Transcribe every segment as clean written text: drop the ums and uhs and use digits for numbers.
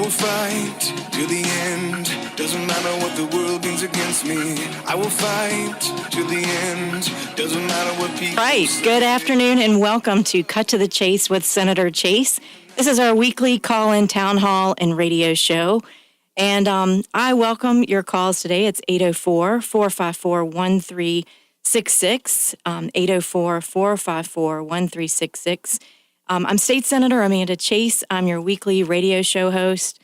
will fight to the end. Doesn't matter what the world brings against me. I will fight to the end. Doesn't matter what people Right. say. Good afternoon and welcome to Cut to the Chase with Senator Chase. This is our weekly call-in town hall and radio show. And I welcome your calls today. It's 804-454-1366, 804-454-1366. I'm State Senator Amanda Chase. I'm your weekly radio show host.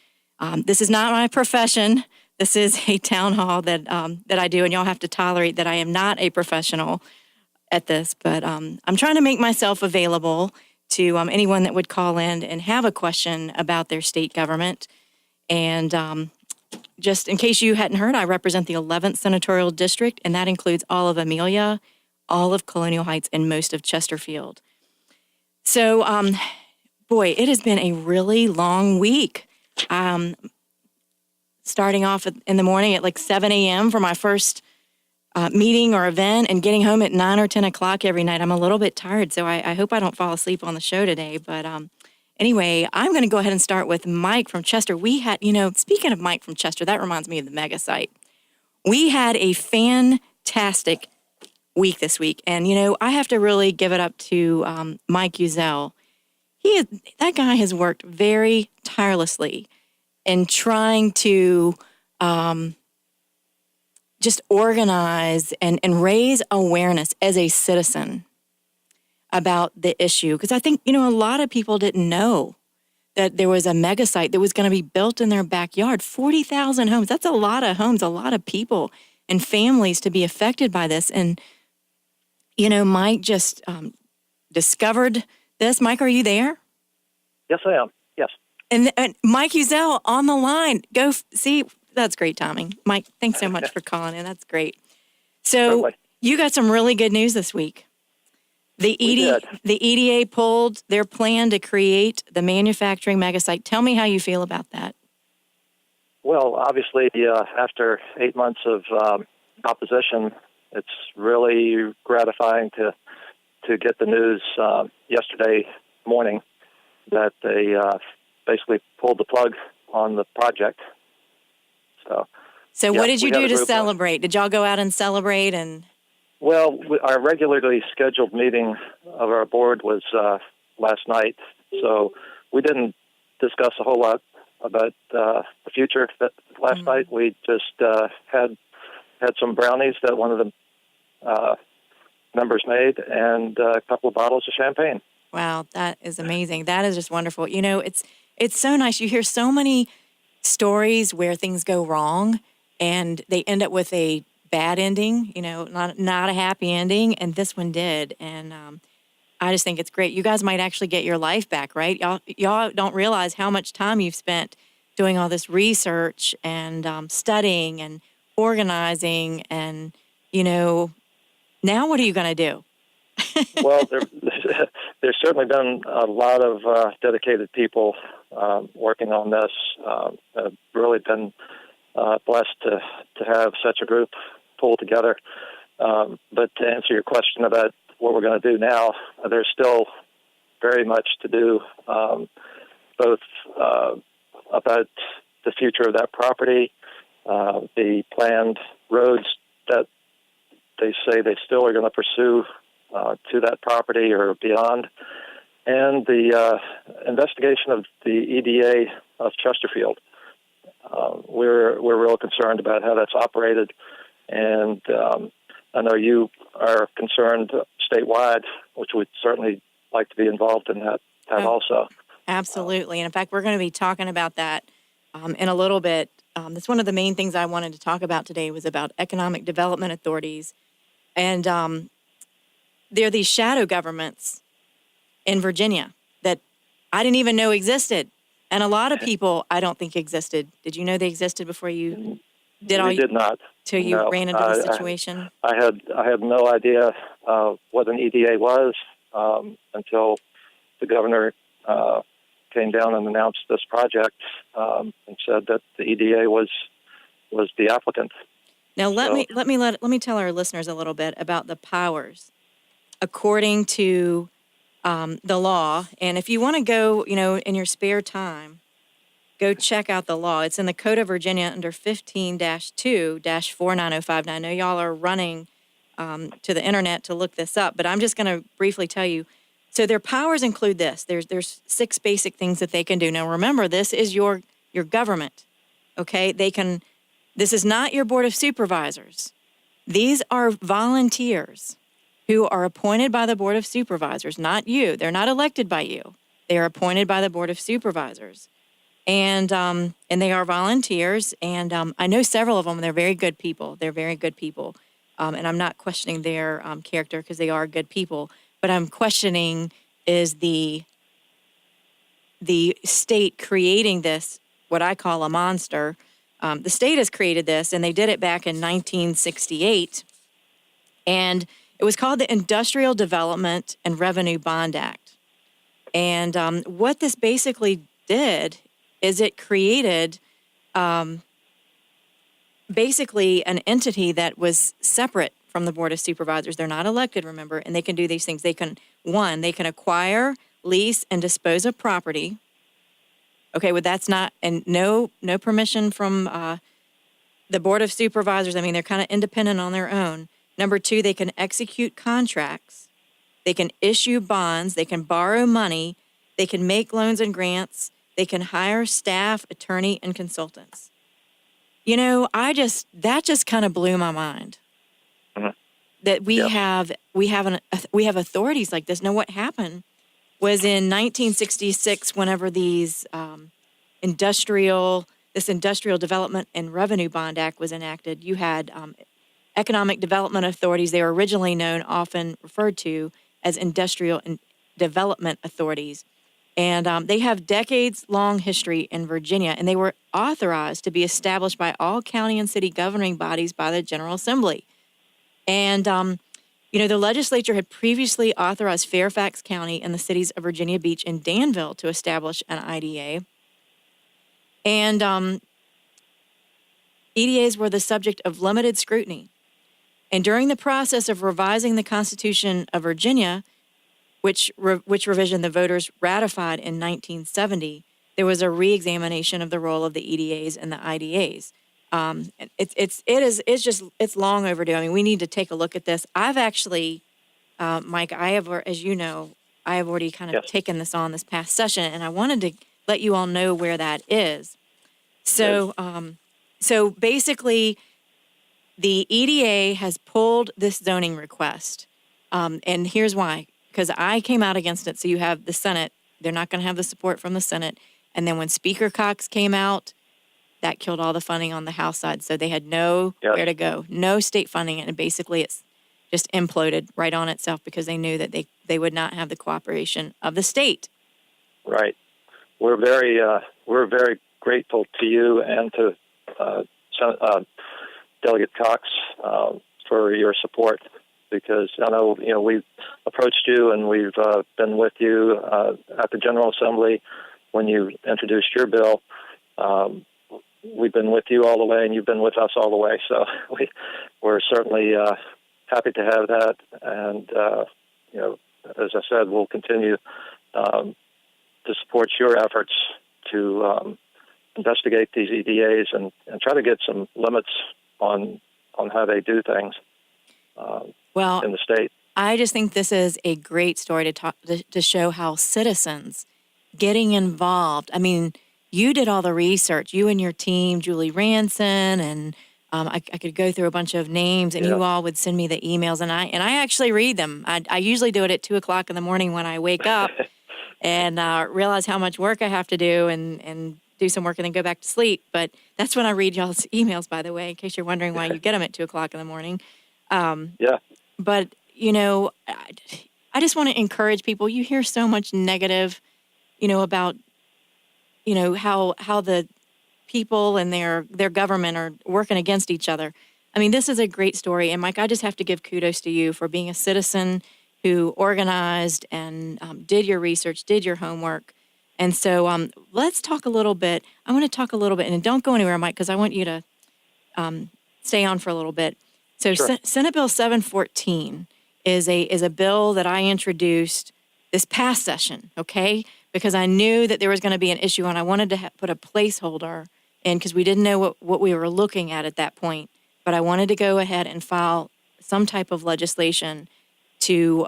This is not my profession. This is a town hall that I do, and y'all have to tolerate that I am not a professional at this. But I'm trying to make myself available to anyone that would call in and have a question about their state government. And just in case you hadn't heard, I represent the 11th Senatorial District, and that includes all of Amelia, all of Colonial Heights, and most of Chesterfield. So, boy, it has been a really long week. Starting off in the morning at like 7 a.m. for my first meeting or event and getting home at 9 or 10 o'clock every night. I'm a little bit tired, so I hope I don't fall asleep on the show today. But anyway, I'm going to go ahead and start with Mike from Chester. We had, speaking of Mike from Chester, that reminds me of the Megasite. We had a fantastic week this week. And, I have to really give it up to Mike Uzel. That guy has worked very tirelessly in trying to just organize and raise awareness as a citizen about the issue. Because I think, a lot of people didn't know that there was a megasite that was going to be built in their backyard. 40,000 homes. That's a lot of homes, a lot of people and families to be affected by this. And, Mike just discovered this. Mike, are you there? Yes, I am. Yes. And Mike Uzel on the line. Go see. That's great timing. Mike, thanks so much for calling in. That's great. So Certainly. You got some really good news this week. The EDA pulled their plan to create the manufacturing megasite. Tell me how you feel about that. Well, obviously, after 8 months of opposition, it's really gratifying to get the news yesterday morning that they basically pulled the plug on the project. So what did you do to celebrate? Did y'all go out and celebrate? Well, our regularly scheduled meeting of our board was last night, so we didn't discuss a whole lot about the future last night. We just had some brownies that one of the members made and a couple of bottles of champagne. Wow, that is amazing. That is just wonderful. It's so nice. You hear so many stories where things go wrong and they end up with a bad ending, not a happy ending, and this one did. And I just think it's great. You guys might actually get your life back, right? Y'all don't realize how much time you've spent doing all this research and studying and organizing, and now what are you going to do? Well, there's certainly been a lot of dedicated people working on this. I've really been blessed to have such a group pulled together. But to answer your question about what we're going to do now, there's still very much to do, both about the future of that property, the planned roads that they say they still are going to pursue to that property or beyond, and the investigation of the EDA of Chesterfield. We're real concerned about how that's operated, and I know you are concerned statewide, which we'd certainly like to be involved in that also. Absolutely, and in fact, we're going to be talking about that in a little bit. That's one of the main things I wanted to talk about today was about economic development authorities, and there are these shadow governments in Virginia that I didn't even know existed. And a lot of people I don't think existed. Did you know they existed before you did all? We did not. Till you ran into the situation? I had no idea what an EDA was until the governor came down and announced this project and said that the EDA was the applicant. Now let me tell our listeners a little bit about the powers according to the law. And if you want to go, in your spare time go check out the law. It's in the Code of Virginia under 15-2-49059. I know y'all are running to the internet to look this up, but I'm just going to briefly tell you. So their powers include this. There's 6 basic things that they can do. Now remember, this is your government. Okay? This is not your board of supervisors. These are volunteers who are appointed by the board of supervisors, not you. They're not elected by you. They are appointed by the board of supervisors. And they are volunteers, and I know several of them. They're very good people. They're very good people, and I'm not questioning their character because they are good people. But I'm questioning is the state creating this, what I call a monster. The state has created this, and they did it back in 1968, and it was called the Industrial Development and Revenue Bond Act. And what this basically did is it created basically an entity that was separate from the Board of Supervisors. They're not elected, remember, and they can do these things. They can acquire, lease, and dispose of property. Okay, well, that's not, and no permission from the Board of Supervisors. I mean, they're kind of independent on their own. Number 2, they can execute contracts. They can issue bonds. They can borrow money. They can make loans and grants. They can hire staff, attorney, and consultants. You know, that just kind of blew my mind. Mm-hmm. That we have authorities like this. Now, what happened was in 1966, whenever these Industrial Development and Revenue Bond Act was enacted, you had economic development authorities. They were originally often referred to as industrial development authorities. And they have decades-long history in Virginia, and they were authorized to be established by all county and city governing bodies by the General Assembly. And, the legislature had previously authorized Fairfax County and the cities of Virginia Beach and Danville to establish an IDA. And EDAs were the subject of limited scrutiny. And during the process of revising the Constitution of Virginia, which revision the voters ratified in 1970, there was a re-examination of the role of the EDAs and the IDAs. It's long overdue. I mean, we need to take a look at this. I've actually, Mike, as you know, I have already kind of taken this on this past session, and I wanted to let you all know where that is. So, so basically, the EDA has pulled this zoning request, and here's why. Because I came out against it. So you have the Senate. They're not going to have the support from the Senate. And then when Speaker Cox came out, that killed all the funding on the House side. So they had nowhere to go, no state funding. And basically it's just imploded right on itself because they knew that they would not have the cooperation of the state. Right. We're very grateful to you and to Delegate Cox for your support. Because I know, we've approached you and we've been with you at the General Assembly when you introduced your bill. We've been with you all the way, and you've been with us all the way. So we're certainly happy to have that. And, as I said, we'll continue to support your efforts to investigate these EDAs and try to get some limits on how they do things. In the state. I just think this is a great story to show how citizens getting involved. I mean, you did all the research, you and your team, Julie Ranson, and I could go through a bunch of names, and you all would send me the emails, and I actually read them. I usually do it at 2:00 in the morning when I wake up and realize how much work I have to do and do some work and then go back to sleep. But that's when I read y'all's emails, by the way, in case you're wondering why you get them at 2:00 in the morning. But, I just want to encourage people. You hear so much negative, about, how the people and their government are working against each other. I mean, this is a great story. And, Mike, I just have to give kudos to you for being a citizen who organized and did your research, did your homework. And so let's talk a little bit. I want to talk a little bit, and don't go anywhere, Mike, because I want you to stay on for a little bit. So sure. Senate Bill 714 is a bill that I introduced this past session, okay? because I knew that there was going to be an issue, and I wanted to put a placeholder in because we didn't know what we were looking at that point. But I wanted to go ahead and file some type of legislation to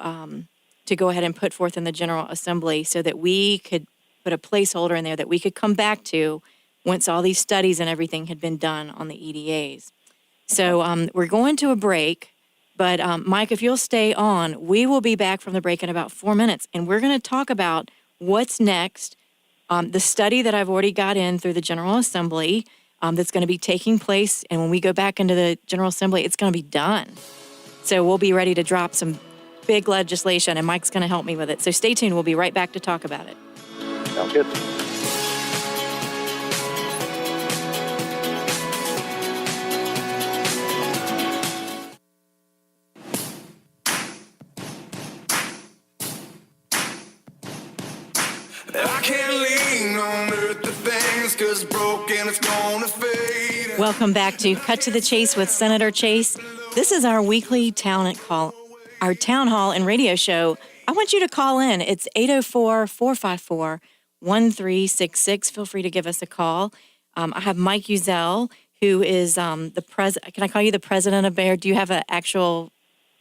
go ahead and put forth in the General Assembly so that we could put a placeholder in there that we could come back to once all these studies and everything had been done on the EDAs. So we're going to a break, but Mike, if you'll stay on, we will be back from the break in about 4 minutes, and we're going to talk about what's next, the study that I've already got in through the General Assembly that's going to be taking place, and when we go back into the General Assembly, it's going to be done. So we'll be ready to drop some big legislation, and Mike's going to help me with it. So stay tuned. We'll be right back to talk about it. Sounds good. I can't lean on earthly things, 'cause broken it's gonna fade. Welcome back to Cut to the Chase with Senator Chase. This is our weekly town hall and radio show. I want you to call in. It's 804-454-1366. Feel free to give us a call. I have Mike Uzel, who is the president. Can I call you the president of Baird? Do you have an actual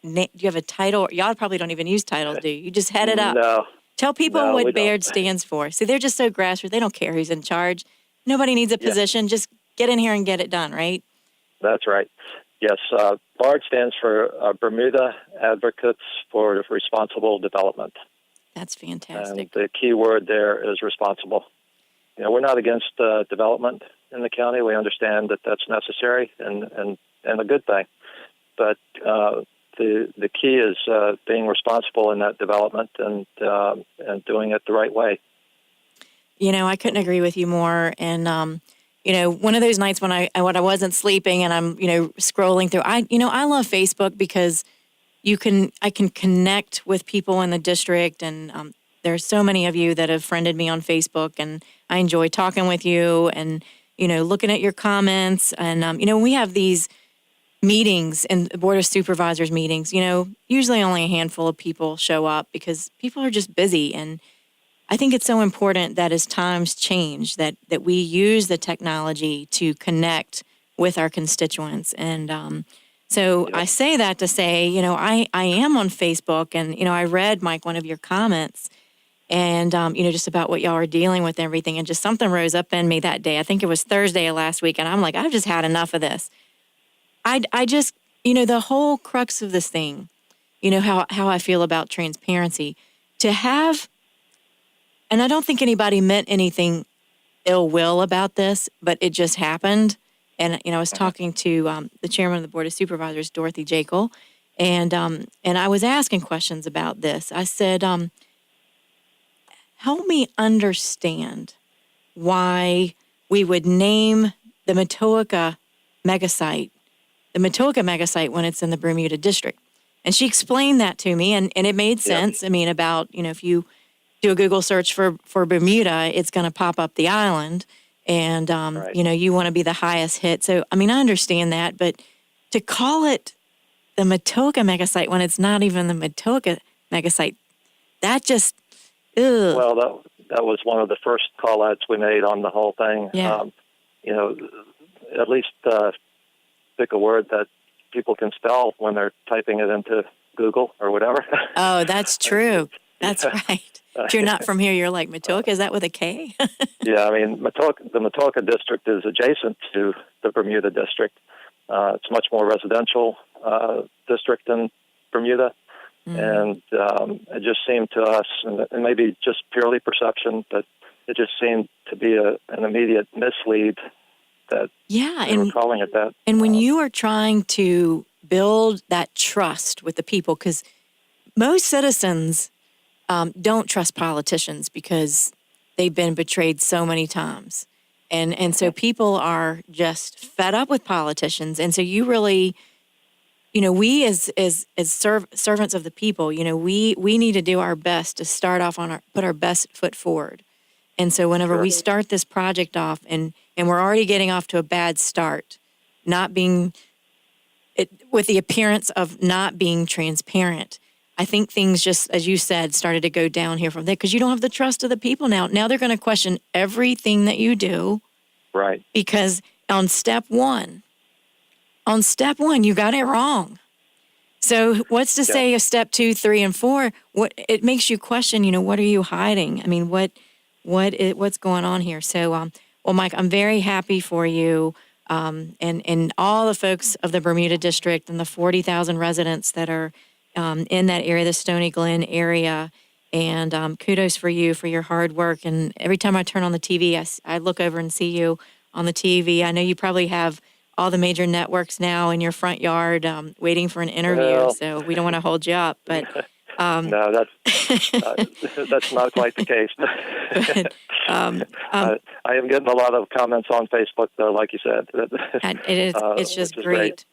name? Do you have a title? Y'all probably don't even use titles, do you? You just head it up. No. Tell people No, we what don't. Baird stands for. See, they're just so grassroots. They don't care who's in charge. Nobody needs a position. Just get in here and get it done, right? That's right. Yes, BARD stands for Bermuda Advocates for Responsible Development. That's And fantastic. the key word there is responsible. You know, we're not against development in the county. We understand that that's necessary and a good thing. But the key is being responsible in that development and doing it the right way. You know, I couldn't agree with you more. And you know, one of those nights when I wasn't sleeping and I'm scrolling through, I love Facebook because I can connect with people in the district, and there's so many of you that have friended me on Facebook, and I enjoy talking with you and looking at your comments. And we have these meetings and Board of Supervisors meetings. Usually only a handful of people show up because people are just busy. And I think it's so important that as times change, that we use the technology to connect with our constituents. And so I say that to say, I am on Facebook, and, I read, Mike, one of your comments, and, just about what y'all are dealing with and everything. And just something rose up in me that day. I think it was Thursday of last week. And I'm like, I've just had enough of this. I just, the whole crux of this thing, how I feel about transparency, to have, and I don't think anybody meant anything ill will about this, but it just happened. And, I was talking to the chairman of the Board of Supervisors, Dorothy Jekyll, and I was asking questions about this. I said, help me understand why we would name the Megasite when it's in the Bermuda District. And she explained that to me, and it made sense. I mean, about, if you do a Google search for Bermuda, it's going to pop up the island. And, Right. You want to be the highest hit. So, I mean, I understand that. But to call it the Megasite when it's not even the Megasite, that just, ugh. Well, that was one of the first call-outs we made on the whole thing. Yeah. At least pick a word that people can spell when they're typing it into Google or whatever. Oh, that's true. That's right. If you're not from here, you're like, Matoka, is that with a K? Yeah, I mean, the Matoka district is adjacent to the Bermuda district. It's much more residential district than Bermuda. And it just seemed to us, and maybe just purely perception, but it just seemed to be an immediate mislead that they were calling it that. And when you are trying to build that trust with the people, because most citizens don't trust politicians because they've been betrayed so many times. And so people are just fed up with politicians. And so you really, we as servants of the people, we need to do our best to start off put our best foot forward. And so whenever we start this project off and we're already getting off to a bad start, with the appearance of not being transparent, I think things just, as you said, started to go down here from there because you don't have the trust of the people now. Now they're going to question everything that you do. Right. Because on step one, you got it wrong. So what's to say of step 2, 3, and 4? What it makes you question, what are you hiding? I mean, what's going on here? So, well, Mike, I'm very happy for you, and all the folks of the Bermuda District and the 40,000 residents that are in that area, the Stony Glen area. And kudos for you for your hard work. And every time I turn on the TV, I look over and see you on the TV. I know you probably have all the major networks now in your front yard waiting for an interview, so we don't want to hold you up. But no, that's not quite the case. but, I am getting a lot of comments on Facebook, though, like you said. It's just great.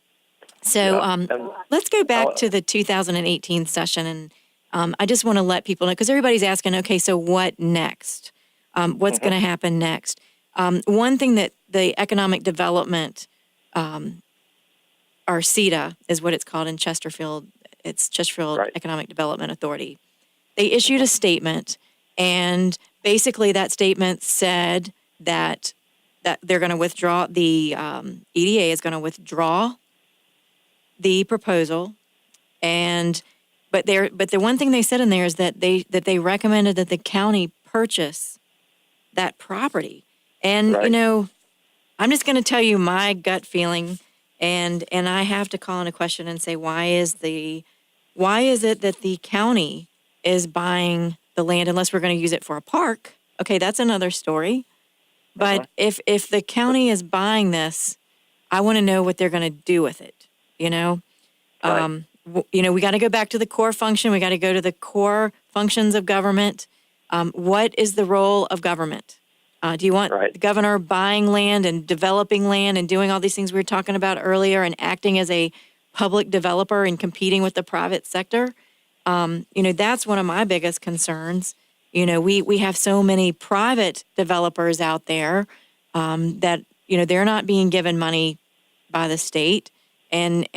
So let's go back to the 2018 session, and I just want to let people know, because everybody's asking, okay, so what next? What's going to happen next? One thing that the Economic Development, or CETA is what it's called in Chesterfield. It's Chesterfield Economic Development Authority. They issued a statement, and basically that statement said that they're going to withdraw, the EDA is going to withdraw the proposal, but the one thing they said in there is that they recommended that the county purchase that property. And I'm just going to tell you my gut feeling, and I have to call in a question and say, why is it that the county is buying the land unless we're going to use it for a park? Okay, that's another story. But if the county is buying this, I want to know what they're going to do with it. We got to go back to the core function. We got to go to the core functions of government. What is the role of government? Do you want the governor buying land and developing land and doing all these things we were talking about earlier and acting as a public developer and competing with the private sector? That's one of my biggest concerns. We have so many private developers out there that, they're not being given money by the state. And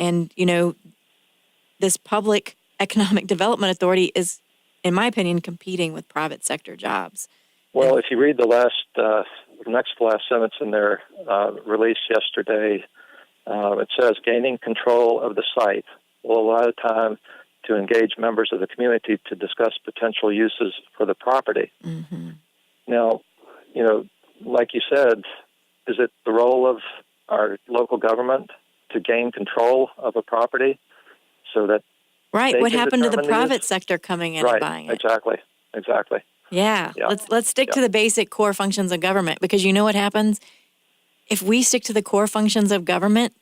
this public economic development authority is, in my opinion, competing with private sector jobs. Well, if you read the next to last sentence in their release yesterday, it says, gaining control of the site will allow time to engage members of the community to discuss potential uses for the property. Mm-hmm. Now, like you said, is it the role of our local government to gain control of a property so that what happened to the private sector coming in and buying it? Exactly. Yeah. Let's stick to the basic core functions of government, because you know what happens? If we stick to the core functions of government,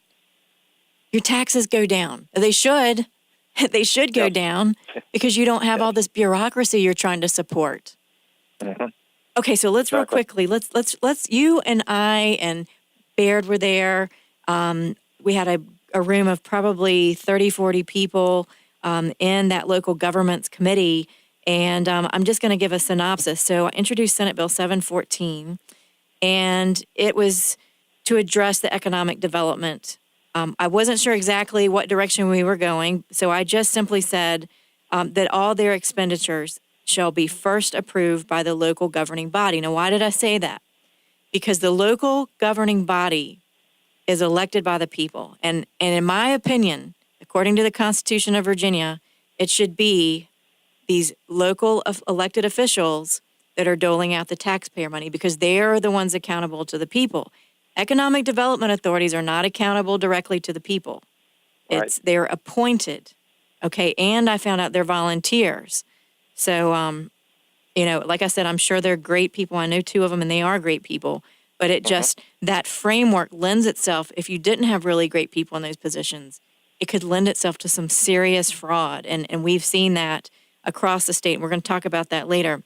your taxes go down. They should. They should go down because you don't have all this bureaucracy you're trying to support. Mm-hmm. Okay, so let's real quickly. Let's you and I and Baird were there. We had a room of probably 30, 40 people in that local government's committee. And I'm just going to give a synopsis. So I introduced Senate Bill 714, and it was to address the economic development. I wasn't sure exactly what direction we were going, so I just simply said that all their expenditures shall be first approved by the local governing body. Now, why did I say that? Because the local governing body is elected by the people. And in my opinion, according to the Constitution of Virginia, it should be these local elected officials that are doling out the taxpayer money, because they are the ones accountable to the people. Economic development authorities are not accountable directly to the people. They're appointed, okay? And I found out they're volunteers. So, like I said, I'm sure they're great people. I know 2 of them, and they are great people. But it just, that framework lends itself, if you didn't have really great people in those positions, it could lend itself to some serious fraud. And we've seen that across the state, and we're going to talk about that later.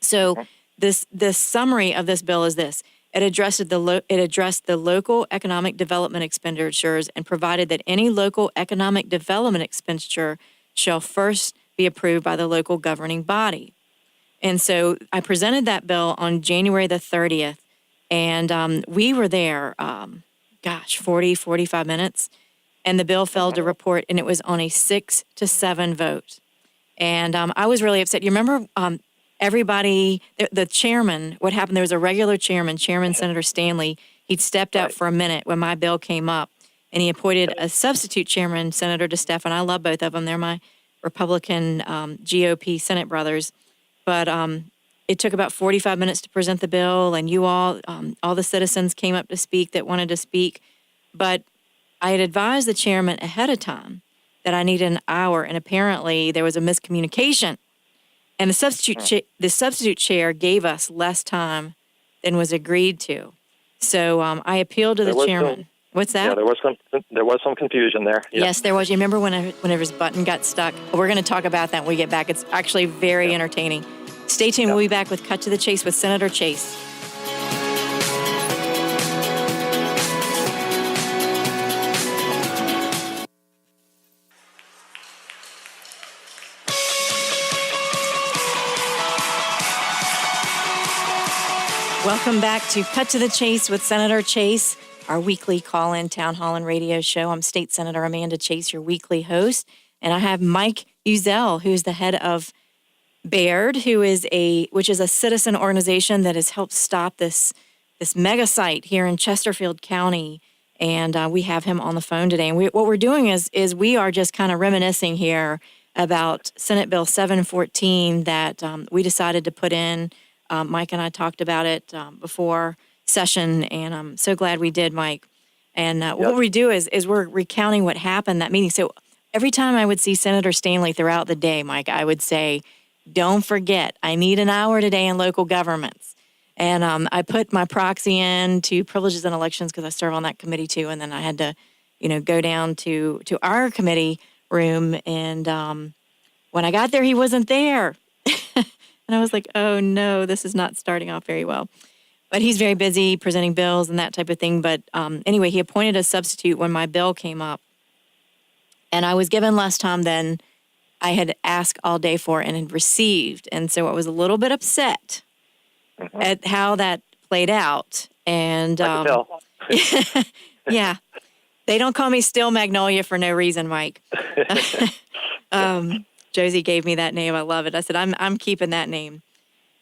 So this summary of this bill is this. It addressed the local economic development expenditures and provided that any local economic development expenditure shall first be approved by the local governing body. And so I presented that bill on January the 30th, and we were there, 45 minutes, and the bill fell to report, and it was on a 6-7 vote. And I was really upset. You remember everybody, the chairman, what happened? There was a regular chairman, Senator Stanley. He'd stepped out Right. for a minute when my bill came up, and he appointed a substitute chairman, Senator DeStefan. I love both of them. They're my Republican GOP Senate brothers. But it took about 45 minutes to present the bill, and you all the citizens came up to speak that wanted to speak. But I had advised the chairman ahead of time that I needed an hour, and apparently there was a miscommunication. And the substitute chair gave us less time than was agreed to. So I appealed to the chairman. What's that? Yeah, there was some confusion there. Yeah. Yes, there was. You remember whenever his button got stuck? We're going to talk about that when we get back. It's actually very entertaining. Stay tuned. We'll be back with Cut to the Chase with Senator Chase. Welcome back to Cut to the Chase with Senator Chase, our weekly call-in town hall and radio show. I'm State Senator Amanda Chase, your weekly host, and I have Mike Uzel, who's the head of Baird, which is a citizen organization that has helped stop this Megasite here in Chesterfield County, and we have him on the phone today. And what we're doing is we are just kind of reminiscing here about Senate Bill 714 that we decided to put in. Mike and I talked about it before session, and I'm so glad we did, Mike. And what we do is we're recounting what happened that meeting. So every time I would see Senator Stanley throughout the day, Mike, I would say, don't forget, I need an hour today in local governments. And I put my proxy in to Privileges and Elections because I serve on that committee too. And then I had to, go down to our committee room. And when I got there, he wasn't there. And I was like, oh, no, this is not starting off very well. But he's very busy presenting bills and that type of thing. But anyway, he appointed a substitute when my bill came up. And I was given less time than I had asked all day for and had received. And so I was a little bit upset at how that played out. And yeah, they don't call me Still Magnolia for no reason, Mike. Josie gave me that name. I love it. I said, I'm keeping that name.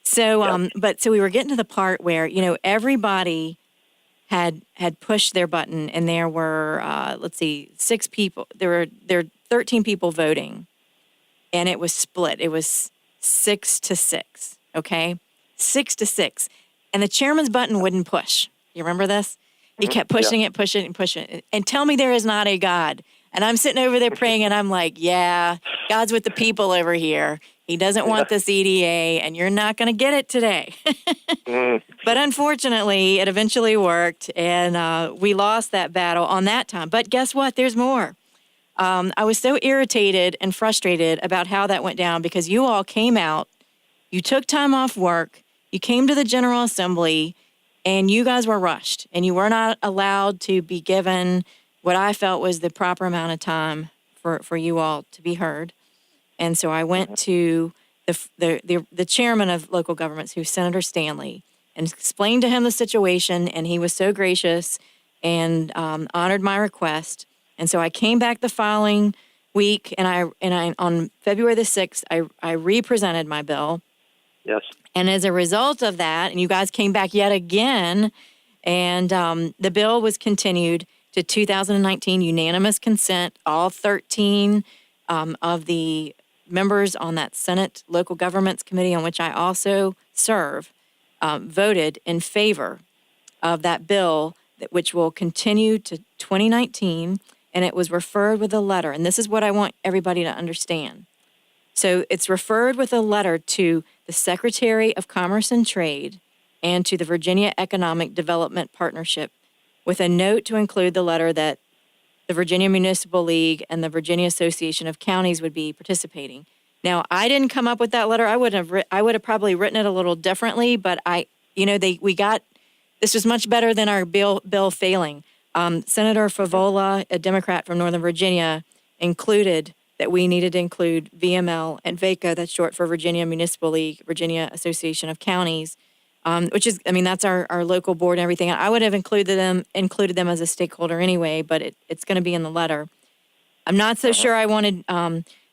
So, so we were getting to the part where, everybody had pushed their button, and there were, 6 people. There were 13 people voting, and it was split. It was 6-6, okay? 6-6. And the chairman's button wouldn't push. You remember this? He kept pushing it, pushing it. And tell me there is not a God. And I'm sitting over there praying, and I'm like, yeah, God's with the people over here. He doesn't want this EDA, and you're not going to get it today. But unfortunately, it eventually worked, and we lost that battle on that time. But guess what? There's more. I was so irritated and frustrated about how that went down because you all came out, you took time off work, you came to the General Assembly, and you guys were rushed, and you were not allowed to be given what I felt was the proper amount of time for you all to be heard. And so I went to the chairman of local governments, who's Senator Stanley, and explained to him the situation, and he was so gracious and honored my request. And so I came back the following week, and I on February the 6th, I re-presented my bill. Yes. And as a result of that, and you guys came back yet again, and the bill was continued to 2019 unanimous consent. All 13 of the members on that Senate Local Governments Committee, on which I also serve, voted in favor of that bill, which will continue to 2019, and it was referred with a letter. And this is what I want everybody to understand. So it's referred with a letter to the Secretary of Commerce and Trade and to the Virginia Economic Development Partnership, with a note to include the letter that the Virginia Municipal League and the Virginia Association of Counties would be participating. Now, I didn't come up with that letter. I would have probably written it a little differently, but this was much better than our bill failing. Senator Favola, a Democrat from Northern Virginia, included that we needed to include VML and VACO, that's short for Virginia Municipal League, Virginia Association of Counties, which is, that's our local board and everything. I would have included them as a stakeholder anyway, but it's going to be in the letter. I'm not so sure I wanted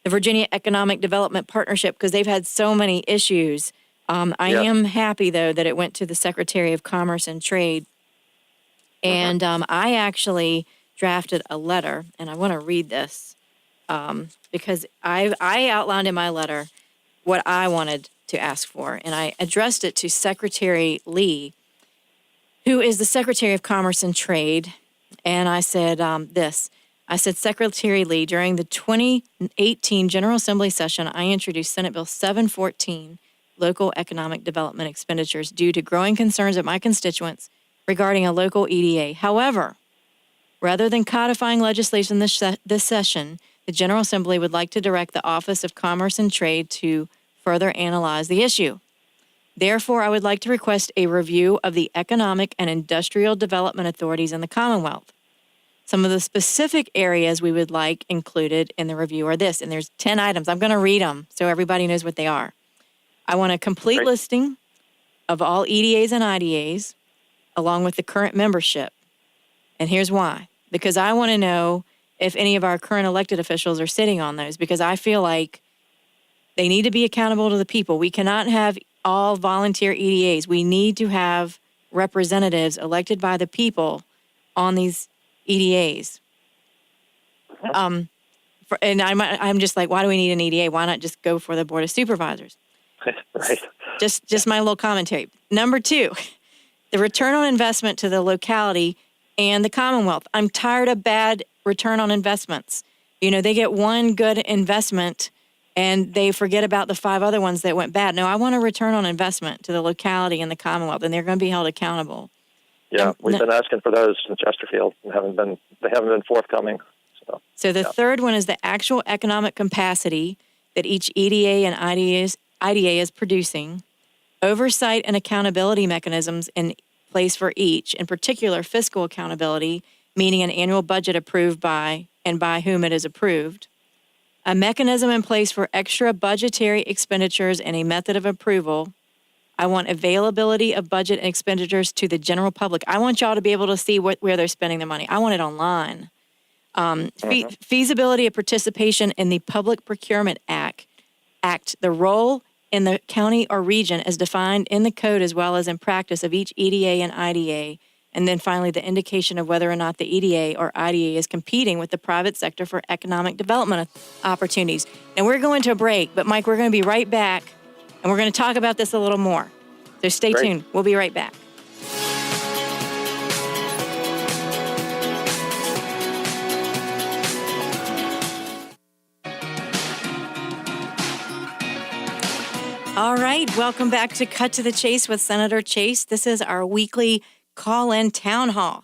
the Virginia Economic Development Partnership, because they've had so many issues. I am happy, though, that it went to the Secretary of Commerce and Trade. And I actually drafted a letter, and I want to read this because I outlined in my letter what I wanted to ask for, and I addressed it to Secretary Lee, who is the Secretary of Commerce and Trade. And I said this. I said, Secretary Lee, during the 2018 General Assembly session, I introduced Senate Bill 714, Local Economic Development Expenditures, due to growing concerns of my constituents regarding a local EDA. However, rather than codifying legislation this session, the General Assembly would like to direct the Office of Commerce and Trade to further analyze the issue. Therefore, I would like to request a review of the economic and industrial development authorities in the Commonwealth. Some of the specific areas we would like included in the review are this, and there's 10 items. I'm going to read them so everybody knows what they are. I want a complete listing of all EDAs and IDAs, along with the current membership. And here's why. Because I want to know if any of our current elected officials are sitting on those, because I feel like they need to be accountable to the people. We cannot have all volunteer EDAs. We need to have representatives elected by the people on these EDAs. And I'm just like, why do we need an EDA? Why not just go for the Board of Supervisors? Right. Just my little commentary. Number 2, the return on investment to the locality and the Commonwealth. I'm tired of bad return on investments. They get one good investment and they forget about the 5 other ones that went bad. No, I want a return on investment to the locality and the Commonwealth, and they're going to be held accountable. Yeah, we've been asking for those in Chesterfield. They haven't been forthcoming. So the third one is the actual economic capacity that each EDA and IDA is producing, oversight and accountability mechanisms in place for each, in particular fiscal accountability, meaning an annual budget approved by and by whom it is approved, a mechanism in place for extra budgetary expenditures and a method of approval. I want availability of budget and expenditures to the general public. I want y'all to be able to see where they're spending their money. I want it online. Feasibility of participation in the Public Procurement Act, the role in the county or region as defined in the code as well as in practice of each EDA and IDA, and then finally the indication of whether or not the EDA or IDA is competing with the private sector for economic development opportunities. And we're going to a break, but Mike, we're going to be right back, and we're going to talk about this a little more. So stay tuned. We'll be right back. All right, welcome back to Cut to the Chase with Senator Chase. This is our weekly call-in town hall.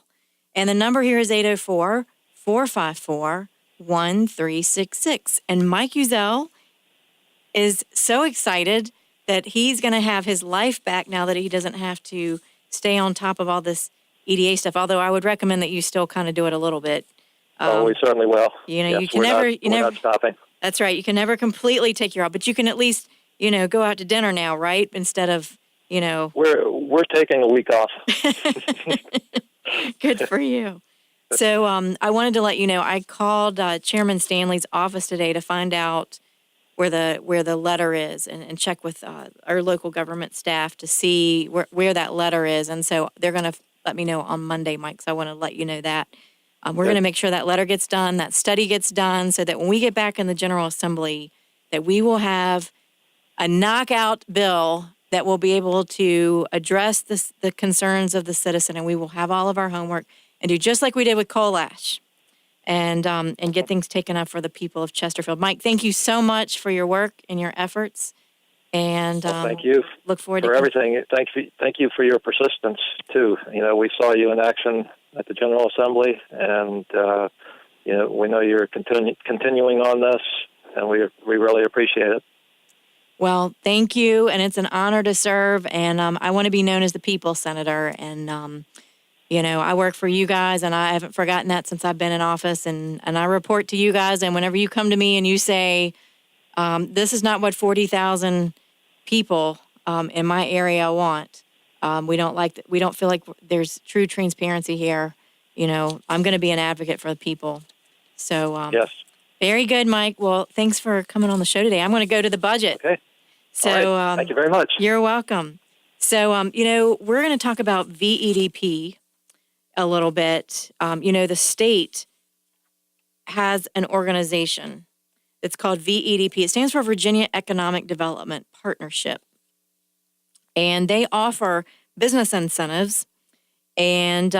And the number here is 804-454-1366. And Mike Uzel is so excited that he's going to have his life back now that he doesn't have to stay on top of all this EDA stuff, although I would recommend that you still kind of do it a little bit. We certainly will. You can we're never not stopping. That's right. You can never completely take your off, but you can at least, go out to dinner now, right? Instead of, We're taking a week off. Good for you. So I wanted to let you know, I called Chairman Stanley's office today to find out where the letter is and check with our local government staff to see where that letter is. And so they're going to let me know on Monday, Mike, so I want to let you know that. We're going to make sure that letter gets done, that study gets done, so that when we get back in the General Assembly, that we will have a knockout bill that will be able to address the concerns of the citizen, and we will have all of our homework and do just like we did with coal ash and get things taken up for the people of Chesterfield. Mike, thank you so much for your work and your efforts. And thank you. Look forward for to everything. Thank you for your persistence too. We saw you in action at the General Assembly, and we know you're continuing on this, and we really appreciate it. Well, thank you, and it's an honor to serve, and I want to be known as the people's senator, and I work for you guys, and I haven't forgotten that since I've been in office, and I report to you guys, and whenever you come to me and you say, this is not what 40,000 people in my area want, we don't feel like there's true transparency here, I'm going to be an advocate for the people. So yes. Very good, Mike. Well, thanks for coming on the show today. I'm going to go to the budget. Okay. So, All right. Thank you very much. You're welcome. So, we're going to talk about VEDP a little bit. The state has an organization that's called VEDP. It stands for Virginia Economic Development Partnership. And they offer business incentives, and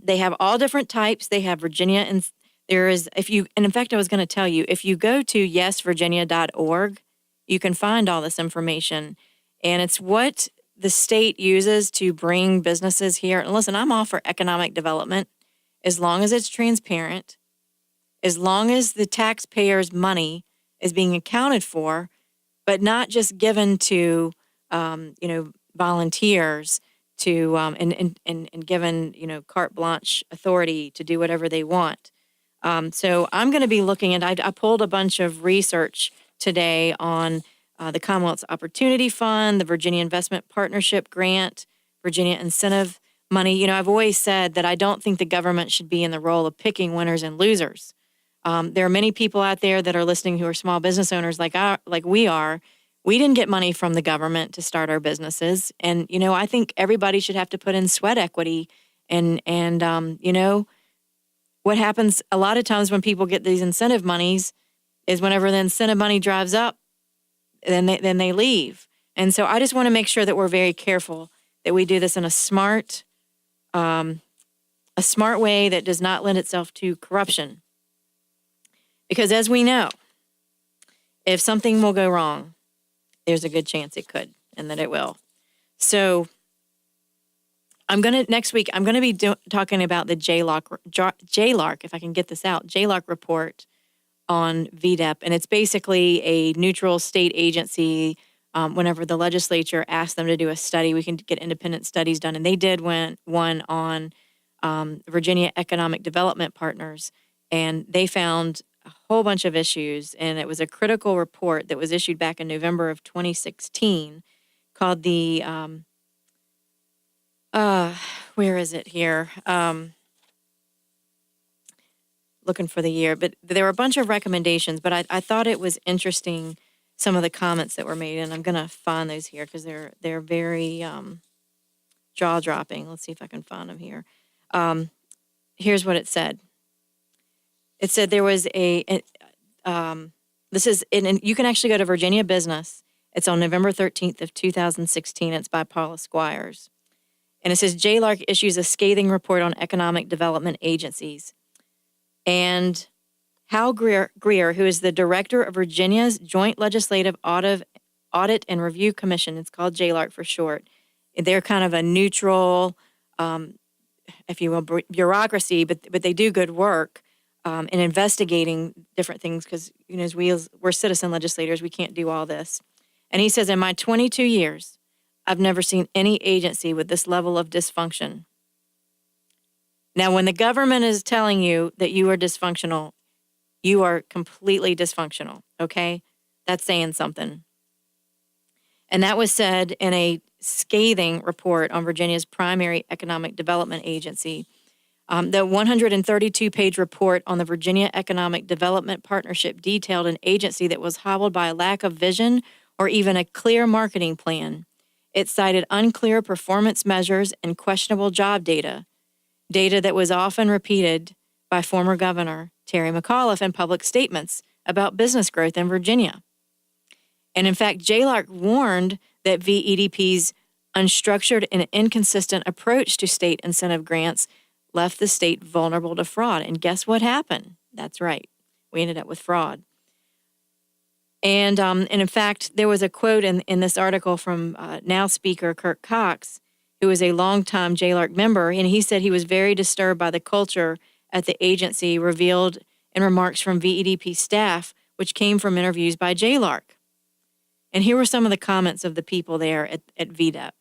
they have all different types. They have Virginia, and in fact, I was going to tell you, if you go to yesvirginia.org, you can find all this information. And it's what the state uses to bring businesses here. And listen, I'm all for economic development as long as it's transparent, as long as the taxpayers' money is being accounted for, but not just given to, volunteers to and given carte blanche authority to do whatever they want. So I'm going to be looking at. I pulled a bunch of research today on the Commonwealth's Opportunity Fund, the Virginia Investment Partnership Grant, Virginia Incentive Money. I've always said that I don't think the government should be in the role of picking winners and losers. There are many people out there that are listening who are small business owners like we are. We didn't get money from the government to start our businesses. And, I think everybody should have to put in sweat equity. And what happens a lot of times when people get these incentive monies is whenever the incentive money drives up, then they leave. And so I just want to make sure that we're very careful that we do this in a smart way that does not lend itself to corruption. Because as we know, if something will go wrong, there's a good chance it could, and that it will. So next week, I'm going to be talking about the JLARC, if I can get this out, JLARC report on VDEP. And it's basically a neutral state agency. Whenever the legislature asked them to do a study, we can get independent studies done. And they did one on Virginia Economic Development Partners, and they found a whole bunch of issues. And it was a critical report that was issued back in November of 2016 called the, where is it here? Looking for the year, but there were a bunch of recommendations, but I thought it was interesting, some of the comments that were made, and I'm going to find those here because they're very jaw-dropping. Let's see if I can find them here. Here's what it said. It said there was this is, and you can actually go to Virginia Business. It's on November 13th of 2016. It's by Paula Squires. And it says, JLARC issues a scathing report on economic development agencies. And Hal Greer, who is the director of Virginia's Joint Legislative Audit and Review Commission, it's called JLARC for short. They're kind of a neutral, if you will, bureaucracy, but they do good work in investigating different things because, as we're citizen legislators, we can't do all this. And he says, in my 22 years, I've never seen any agency with this level of dysfunction. Now, when the government is telling you that you are dysfunctional, you are completely dysfunctional, okay? That's saying something. And that was said in a scathing report on Virginia's primary economic development agency. The 132-page report on the Virginia Economic Development Partnership detailed an agency that was hobbled by a lack of vision or even a clear marketing plan. It cited unclear performance measures and questionable job data that was often repeated by former Governor Terry McAuliffe in public statements about business growth in Virginia. And in fact, JLARC warned that VEDP's unstructured and inconsistent approach to state incentive grants left the state vulnerable to fraud. And guess what happened? That's right. We ended up with fraud. And in fact, there was a quote in this article from now Speaker Kirk Cox, who is a longtime JLARC member, and he said he was very disturbed by the culture at the agency revealed in remarks from VEDP staff, which came from interviews by JLARC. And here were some of the comments of the people there at VDEP.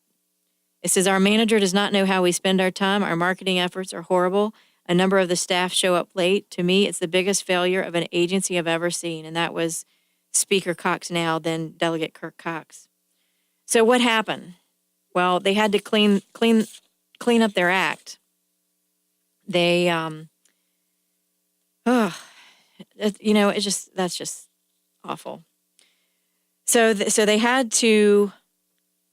It says, our manager does not know how we spend our time. Our marketing efforts are horrible. A number of the staff show up late. To me, it's the biggest failure of an agency I've ever seen. And that was Speaker Cox now, then Delegate Kirk Cox. So what happened? Well, they had to clean up their act. They that's just awful. So they had to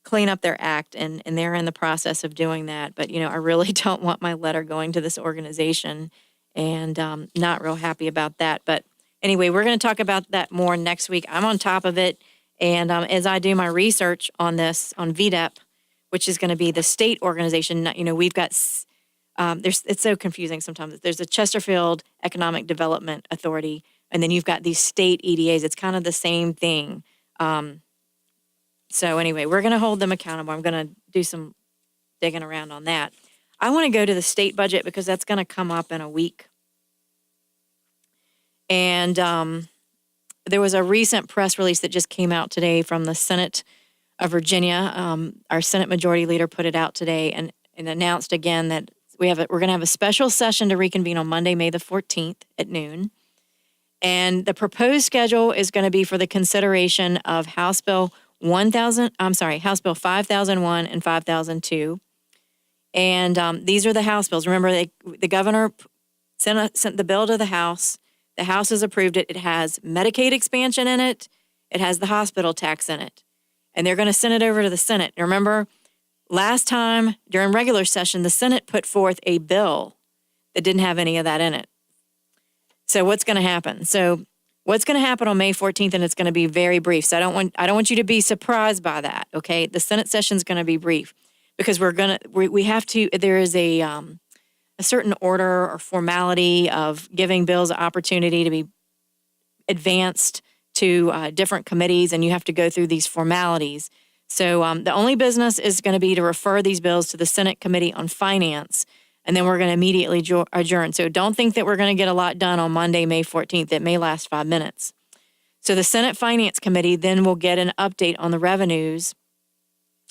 clean up their act, and they're in the process of doing that. But, I really don't want my letter going to this organization, and not real happy about that. But anyway, we're going to talk about that more next week. I'm on top of it. And as I do my research on this, on VDEP, which is going to be the state organization, we've got, it's so confusing sometimes. There's the Chesterfield Economic Development Authority, and then you've got these state EDAs. It's kind of the same thing. So anyway, we're going to hold them accountable. I'm going to do some digging around on that. I want to go to the state budget because that's going to come up in a week. And there was a recent press release that just came out today from the Senate of Virginia. Our Senate Majority Leader put it out today and announced again that we're going to have a special session to reconvene on Monday, May the 14th at noon. And the proposed schedule is going to be for the consideration of House Bill 5001 and 5002. And these are the House bills. Remember, the governor sent the bill to the House. The House has approved it. It has Medicaid expansion in it. It has the hospital tax in it. And they're going to send it over to the Senate. And remember, last time during regular session, the Senate put forth a bill that didn't have any of that in it. So what's going to happen? So what's going to happen on May 14th, and it's going to be very brief. So I don't want you to be surprised by that, okay? The Senate session is going to be brief because we have to, there is a certain order or formality of giving bills an opportunity to be advanced to different committees, and you have to go through these formalities. So the only business is going to be to refer these bills to the Senate Committee on Finance, and then we're going to immediately adjourn. So don't think that we're going to get a lot done on Monday, May 14th. It may last 5 minutes. So the Senate Finance Committee then will get an update on the revenues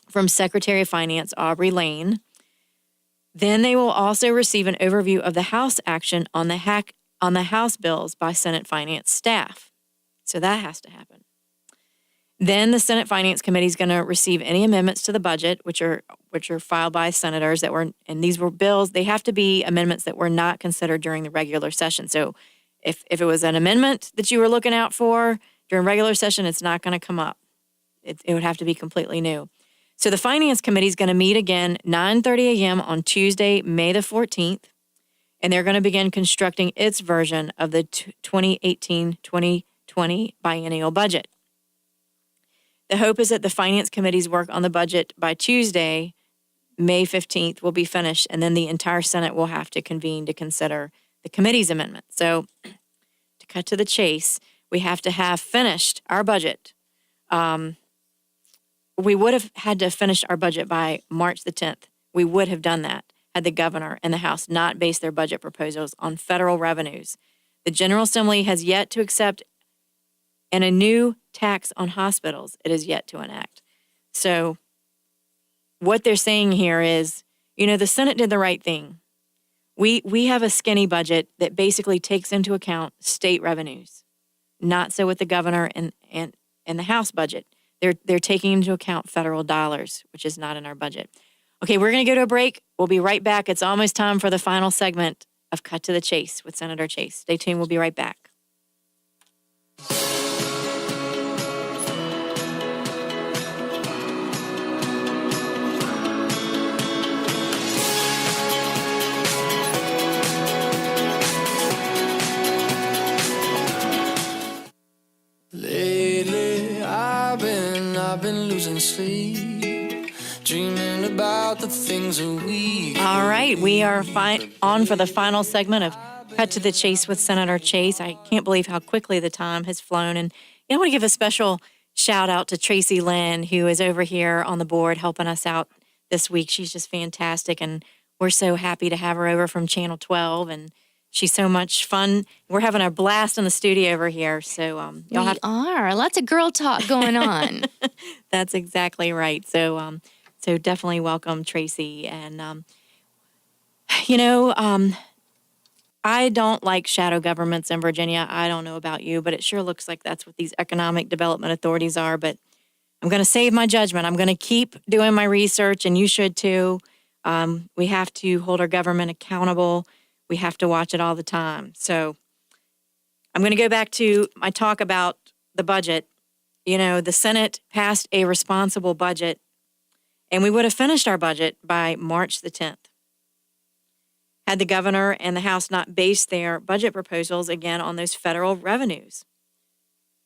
from Secretary of Finance Aubrey Lane. Then they will also receive an overview of the House action on the House bills by Senate Finance staff. So that has to happen. Then the Senate Finance Committee is going to receive any amendments to the budget, which are filed by senators and these were bills. They have to be amendments that were not considered during the regular session. So if it was an amendment that you were looking out for during regular session, it's not going to come up. It would have to be completely new. So the Finance Committee is going to meet again 9:30 a.m. on Tuesday, May the 14th, and they're going to begin constructing its version of the 2018-2020 biennial budget. The hope is that the Finance Committee's work on the budget by Tuesday, May 15th, will be finished, and then the entire Senate will have to convene to consider the committee's amendment. So to cut to the chase, we have to have finished our budget. We would have had to have finished our budget by March the 10th. We would have done that had the governor and the House not based their budget proposals on federal revenues. The General Assembly has yet to accept a new tax on hospitals. It is yet to enact. So what they're saying here is, the Senate did the right thing. We have a skinny budget that basically takes into account state revenues. Not so with the governor and the House budget. They're taking into account federal dollars, which is not in our budget. Okay, we're going to go to a break. We'll be right back. It's almost time for the final segment of Cut to the Chase with Senator Chase. Stay tuned. We'll be right back. Lately, I've been losing sleep, dreaming about the things that we. All right, we are on for the final segment of Cut to the Chase with Senator Chase. I can't believe how quickly the time has flown, and I want to give a special shout out to Tracy Lynn, who is over here on the board helping us out this week. She's just fantastic, and we're so happy to have her over from Channel 12, and she's so much fun. We're having a blast in the studio over here. So y'all are. Lots of girl talk going on. That's exactly right. So so definitely welcome, Tracy. And, I don't like shadow governments in Virginia. I don't know about you, but it sure looks like that's what these economic development authorities are. But I'm going to save my judgment. I'm going to keep doing my research, and you should too. We have to hold our government accountable. We have to watch it all the time. So I'm going to go back to my talk about the budget. You know, the Senate passed a responsible budget, and we would have finished our budget by March the 10th. Had the governor and the House not based their budget proposals again on those federal revenues.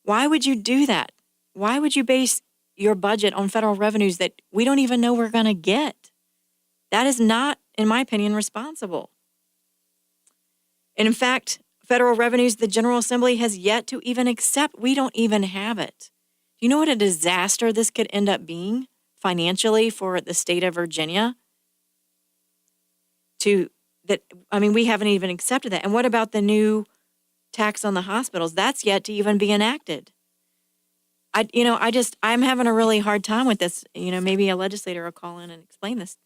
Why would you do that? Why would you base your budget on federal revenues that we don't even know we're going to get? That is not, in my opinion, responsible. And in fact, federal revenues the General Assembly has yet to even accept. We don't even have it. Do you know what a disaster this could end up being financially for the state of Virginia? We haven't even accepted that. And what about the new tax on the hospitals? That's yet to even be enacted. I'm having a really hard time with this. Maybe a legislator will call in and explain this.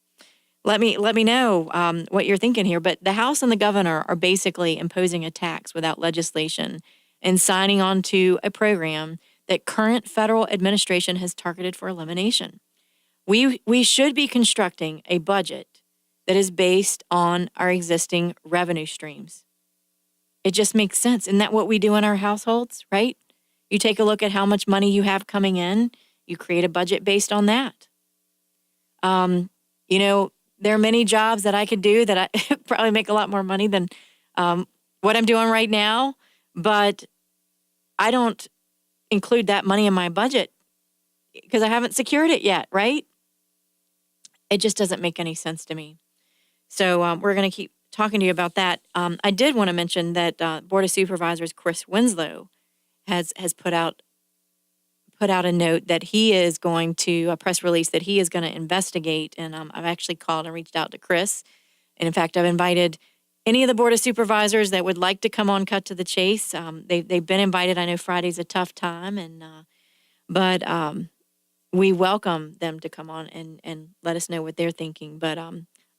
Let me know what you're thinking here. But the House and the governor are basically imposing a tax without legislation and signing on to a program that current federal administration has targeted for elimination. We should be constructing a budget that is based on our existing revenue streams. It just makes sense. Isn't that what we do in our households, right? You take a look at how much money you have coming in, you create a budget based on that. There are many jobs that I could do that I probably make a lot more money than what I'm doing right now, but I don't include that money in my budget because I haven't secured it yet, right? It just doesn't make any sense to me. So we're going to keep talking to you about that. I did want to mention that Board of Supervisors Chris Winslow has put out a note that he is going to, a press release that he is going to investigate. And I've actually called and reached out to Chris. And in fact, I've invited any of the Board of Supervisors that would like to come on Cut to the Chase. They've been invited. I know Friday's a tough time, but we welcome them to come on and let us know what they're thinking. But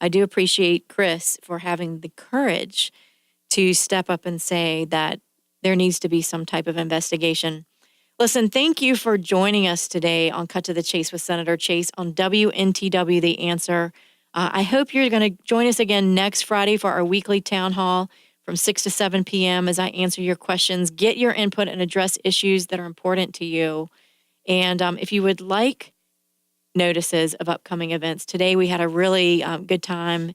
I do appreciate Chris for having the courage to step up and say that there needs to be some type of investigation. Listen, thank you for joining us today on Cut to the Chase with Senator Chase on WNTW The Answer. I hope you're going to join us again next Friday for our weekly town hall from 6 to 7 p.m. as I answer your questions, get your input, and address issues that are important to you. And if you would like notices of upcoming events, today we had a really good time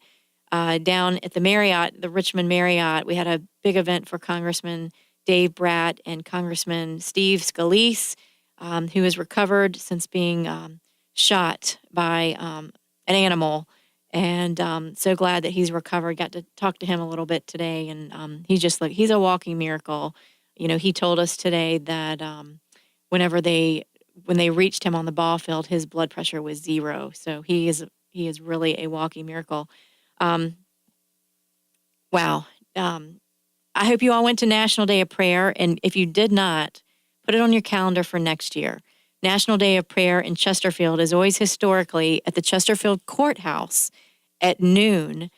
down at the Marriott, the Richmond Marriott. We had a big event for Congressman Dave Bratt and Congressman Steve Scalise, who has recovered since being shot by an animal. And so glad that he's recovered. Got to talk to him a little bit today, and he's a walking miracle. He told us today that when they reached him on the ball field, his blood pressure was 0. So he is really a walking miracle. Wow. I hope you all went to National Day of Prayer, and if you did not, put it on your calendar for next year. National Day of Prayer in Chesterfield is always historically at the Chesterfield Courthouse at noon,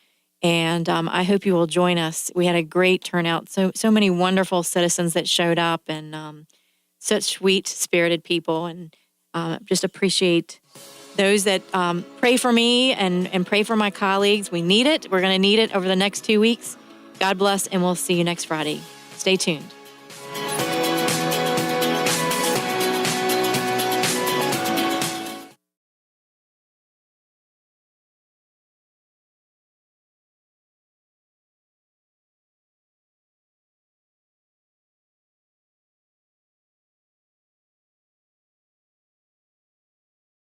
and I hope you will join us. We had a great turnout, so many wonderful citizens that showed up, and such sweet, spirited people, and just appreciate those that pray for me and pray for my colleagues. We need it. We're going to need it over the next 2 weeks. God bless, and we'll see you next Friday. Stay tuned.